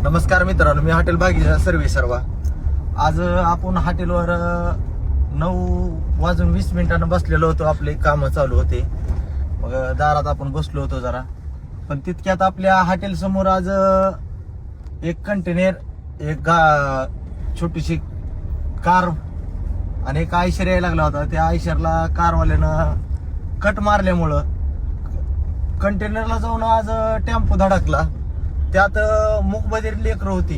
नमस्कार मित्रांनो, मी हॉटेल भागीचा सर्वा. आज आपण हॉटेलवर 9:20 बसलेलो होतो. आपले काम चालू होते. मग दारात आपण बसलो होतो जरा. पण तितक्यात आपल्या हॉटेल समोर आज एक कंटेनर, एक छोटीशी कार आणि एक आयशर यायला लागला होता. त्या आयशरला कारवाल्यानं कट मारल्यामुळं कंटेनरला जाऊन आज टेम्पो धडकला. त्यात मूकबधीर लेकरं होती.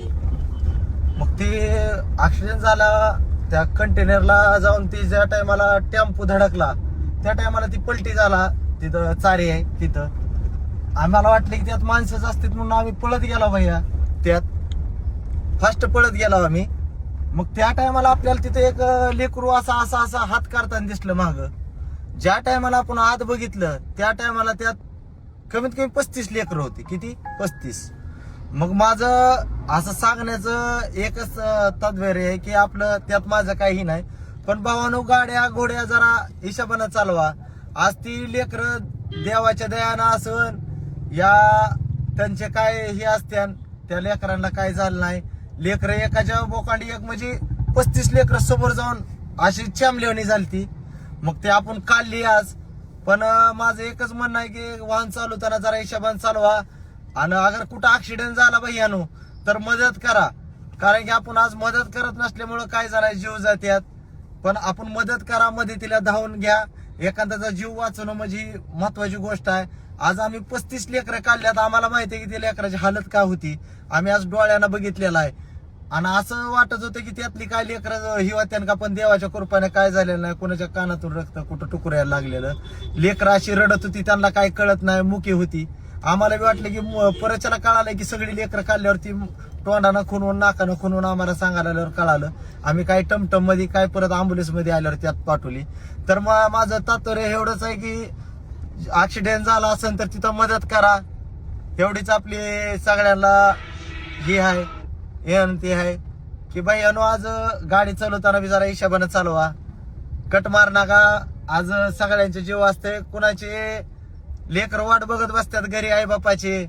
मग ते ऍक्सिडेंट झाला. त्या कंटेनरला जाऊन ती ज्या टायमाला टेम्पो धडकला त्या टायमाला ती पलटी झाला. तिथं चारी आहे. तिथं आम्हाला वाटलं की त्यात माणसंच असतात म्हणून आम्ही पळत गेलो भैया. त्यात फास्ट पळत गेलो आम्ही. मग त्या टायमाला आपल्याला तिथं एक लेकरू असा हात काढताना दिसलं माग. ज्या टायमाला आपण आत बघितलं त्या टायमाला त्यात कमीत कमी 35 लेकरं होती. किती? 35. मग माझं असं सांगण्याचं एकच तात्पर्य आहे की आपलं त्यात माझं काही नाही. पण भावानो, गाड्या घोड्या जरा हिशोबानं चालवा. आज ती लेकरं देवाच्या दयानं असन या त्यांचे काय हे असत्यान, त्या लेकरांना काय झालं नाही. लेकरं एकाच्या बोकांडी एक म्हणजे 35 लेकरं समोर जाऊन अशी चॅमलेवणी झालती. मग ते आपण काढली आज. पण माझं एकच म्हणणं आहे की वाहन चालवताना जरा हिशोबाने चालवा. आणि अगर कुठं ऍक्सिडेंट झाला भैयानो तर मदत करा. कारण की आपण आज मदत करत नसल्यामुळं काय झालंय, जीव जात्यात. पण आपण मदत करा, मदतीला धावून घ्या. एखाद्याचा जीव वाचवणं म्हणजे महत्वाची गोष्ट आहे. आज आम्ही 35 लेकरं काढल्यात. आम्हाला माहिती आहे की त्या लेकराची हालत काय होती. आम्ही आज डोळ्यानं बघितलेलं आहे. आणि असं वाटत होतं की त्यातली काय लेकरं ही होत्यान का, पण देवाच्या कृपेने काय झालेलं नाही. कोणाच्या कानातून रक्त कुठं टुकरायला लागलेलं. लेकरं अशी रडत होती, त्यांना काय कळत नाही, मुकी होती. आम्हाला बी वाटलं की परच्याला कळालं की सगळी लेकरं काढल्यावरती तोंडानं खुनवून नाकानं खुनवून आम्हाला सांगायला कळालं. आम्ही काय टमटम मध्ये काय परत अँब्युलन्स मध्ये आल्यावर त्यात पाठवली. तर मग माझं तात्पर्य एवढंच आहे की ऍक्सिडेंट झाला असेल तर तिथं मदत करा. एवढीच आपली सगळ्यांना हे आहे, ते आहे की भैयानो, आज गाडी चालवताना बी जरा हिशोबानं चालवा. कट मार नका. आज सगळ्यांचे जीव असते. कुणाचे लेकर वाट बघत बसतात घरी आई बापाचे.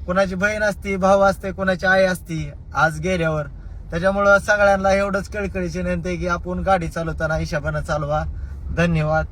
कुणाची बहीण असती, भाऊ असते, कुणाची आई असती आज गेल्यावर. त्याच्यामुळं सगळ्यांना एवढंच कळकळीची विनंती आहे की आपण गाडी चालवताना हिशोबानं चालवा. धन्यवाद.